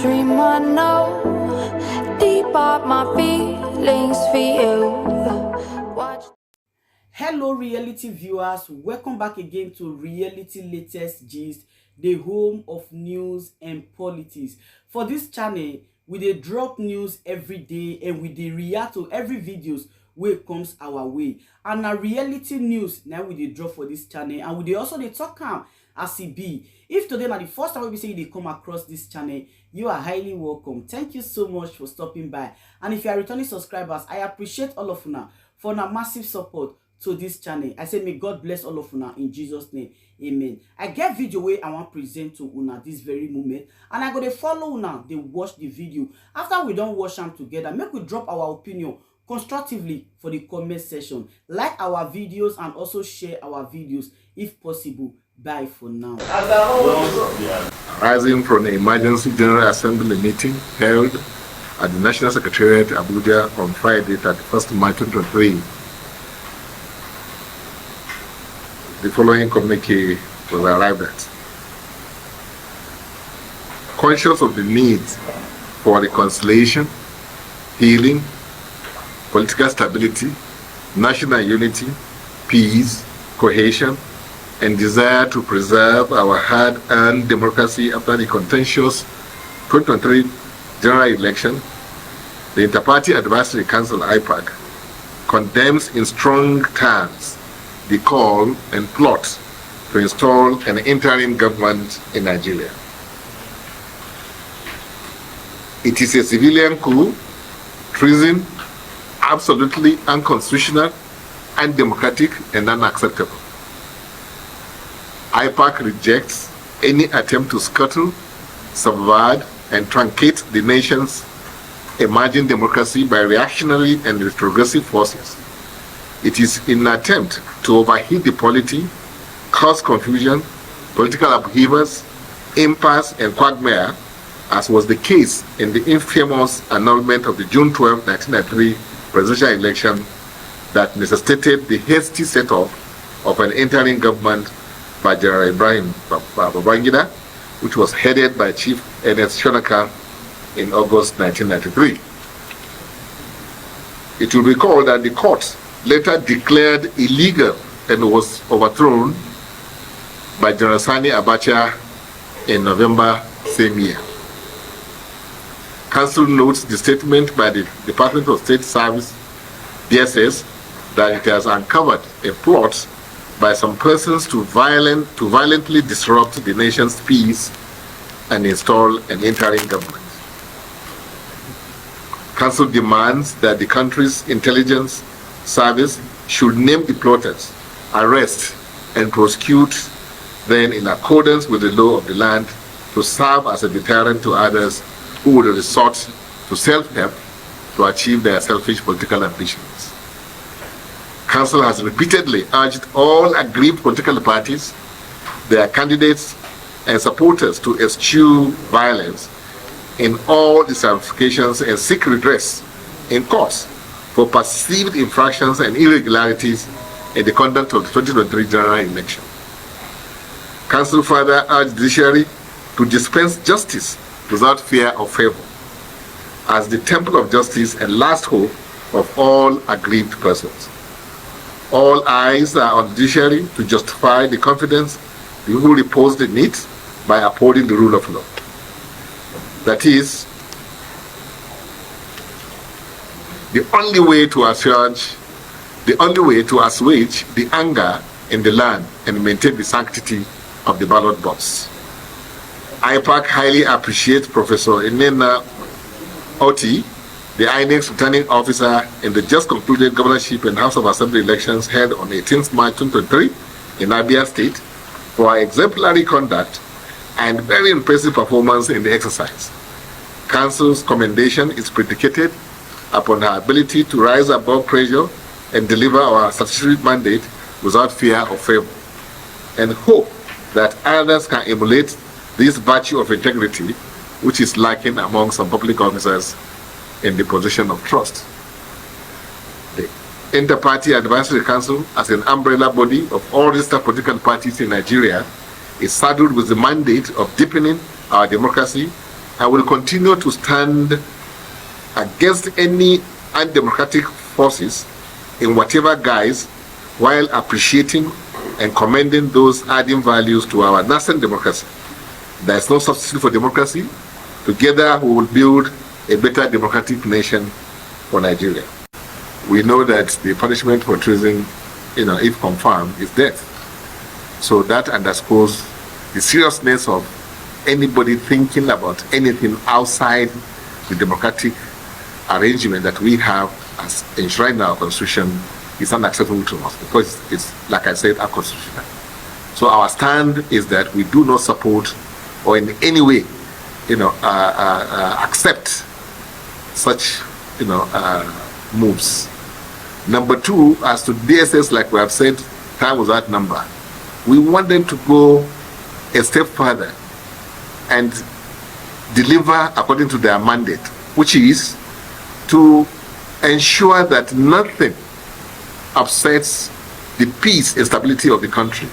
dream I know, deep up my feelings for you. Watch. Hello reality viewers, welcome back again to Reality Latest Gist, the home of news and politics. For this channel, we dey drop news every day and we dey react to every videos wey comes our way. And na reality news now we dey drop for this channel, and we dey also dey talk am as e be. If today na the first time we say you dey come across this channel, you are highly welcome. Thank you so much for stopping by. And if you are returning subscribers, I appreciate all of una for una massive support to this channel. I say may God bless all of una in Jesus name, amen. I get video wey I want present to una this very moment, and I go dey follow una dey watch the video. After we don watch am together, make we drop our opinion constructively for the comment section. Like our videos and also share our videos if possible. Bye for now. Rising from the Emergency General Assembly meeting held at the National Secretariat Abuja on Friday, 31st March 2023, the following communique was arrived at. Conscious of the need for reconciliation, healing, political stability, national unity, peace, cohesion, and desire to preserve our hard-earned democracy after the contentious 2023 general election, the Inter-Party Advisory Council (IPAC) condemns in strong terms the call and plot to install an interim government in Nigeria. It is a civilian coup, treason, absolutely unconstitutional, undemocratic, and unacceptable. IPAC rejects any attempt to scuttle, subvert, and truncate the nation's emerging democracy by reactionary and retrogressive forces. It is in an attempt to overheat the polity, cause confusion, political upheavals, impasse, and quagmire, as was the case in the infamous annulment of the June 12, 1993 presidential election that necessitated the hasty set-off of an interim government by General Ibrahim Babangida, which was headed by Chief Ernest Shonaka in August 1993. It will be recalled that the court later declared illegal and was overthrown by General Sani Abacha in November same year. Council notes the statement by the Department of State Service, DSS, that it has uncovered a plot by some persons to violently disrupt the nation's peace and install an interim government. Council demands that the country's intelligence service should name the plotters, arrest, and prosecute them in accordance with the law of the land to serve as a deterrent to others who would resort to self-help to achieve their selfish political ambitions. Council has repeatedly urged all aggrieved political parties, their candidates, and supporters to eschew violence in all its ramifications and seek redress in courts for perceived infractions and irregularities in the conduct of the 2023 general election. Council further urged the judiciary to dispense justice without fear or favor, as the temple of justice and last hope of all aggrieved persons. All eyes are on the judiciary to justify the confidence the people reposed in it by upholding the rule of law. That is the only way to assuage the anger in the land and maintain the sanctity of the ballot box. IPAC highly appreciates Professor Enena Oti, the INEC's returning officer in the just concluded governorship and House of Assembly elections held on 18th March 2023 in Abia State, for her exemplary conduct and very impressive performance in the exercise. Council's commendation is predicated upon her ability to rise above pressure and deliver our statutory mandate without fear or favor, and hope that others can emulate this virtue of integrity, which is lacking among some public officers in the position of trust. The Inter-Party Advisory Council, as an umbrella body of all registered political parties in Nigeria, is saddled with the mandate of deepening our democracy I will continue to stand against any undemocratic forces in whatever guise, while appreciating and commending those adding values to our nascent democracy. There is no substitute for democracy. Together we will build a better democratic nation for Nigeria. We know that the punishment for treason, if confirmed, is death. So that underscores the seriousness of anybody thinking about anything outside the democratic arrangement that we have as enshrined in our constitution is unacceptable to us, because it's, like I said, unconstitutional. So our stand is that we do not support or in any way, accept such, moves. Number two, as to DSS, like we have said, time was that number. We want them to go a step further and deliver according to their mandate, which is to ensure that nothing upsets the peace and stability of the country.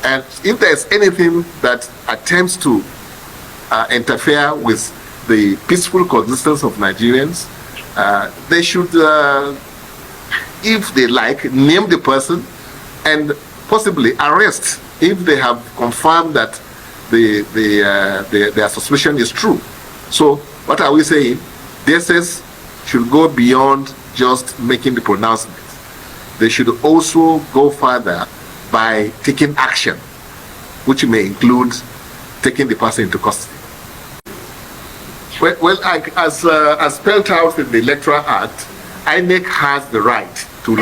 And if there's anything that attempts to interfere with the peaceful coexistence of Nigerians, they should, if they like, name the person and possibly arrest if they have confirmed that their suspicion is true. So what are we saying? DSS should go beyond just making the pronouncement. They should also go further by taking action, which may include taking the person into custody. Well, as spelled out in the Electoral Act, INEC has the right to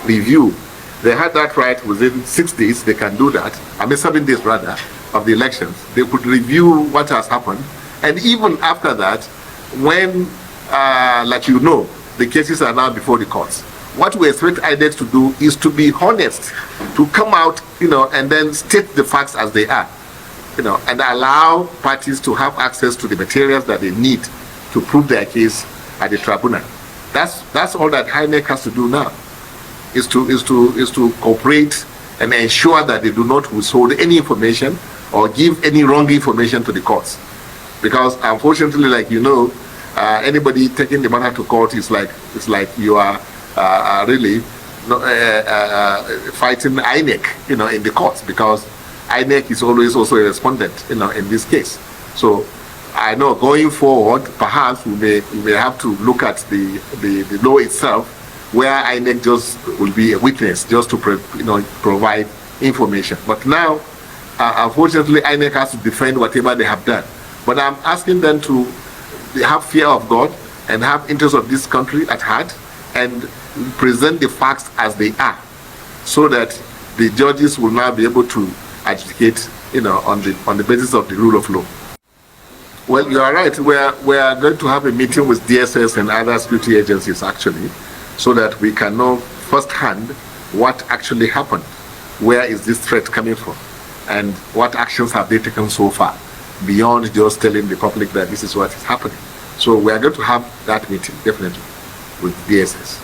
review. They had that right within 6 days. They can do that. 7 days rather, of the elections. They could review what has happened, and even after that, when, the cases are now before the courts. What we expect INEC to do is to be honest, to come out, and then state the facts as they are, and allow parties to have access to the materials that they need to prove their case at the tribunal. That's all that INEC has to do now, is to cooperate and ensure that they do not withhold any information or give any wrong information to the courts. Because unfortunately, anybody taking the matter to court is like you are really fighting INEC, in the courts, because INEC is always also a respondent, in this case. So I know going forward, perhaps we may have to look at the law itself, where INEC just will be a witness, just to provide information. But now, unfortunately, INEC has to defend whatever they have done. But I'm asking them to have fear of God and have interests of this country at heart and present the facts as they are, so that the judges will now be able to adjudicate, on the basis of the rule of law. Well, you are right. We are going to have a meeting with DSS and other security agencies, actually, so that we can know firsthand what actually happened, where is this threat coming from, and what actions have they taken so far, beyond just telling the public that this is what is happening. So we are going to have that meeting, definitely, with DSS.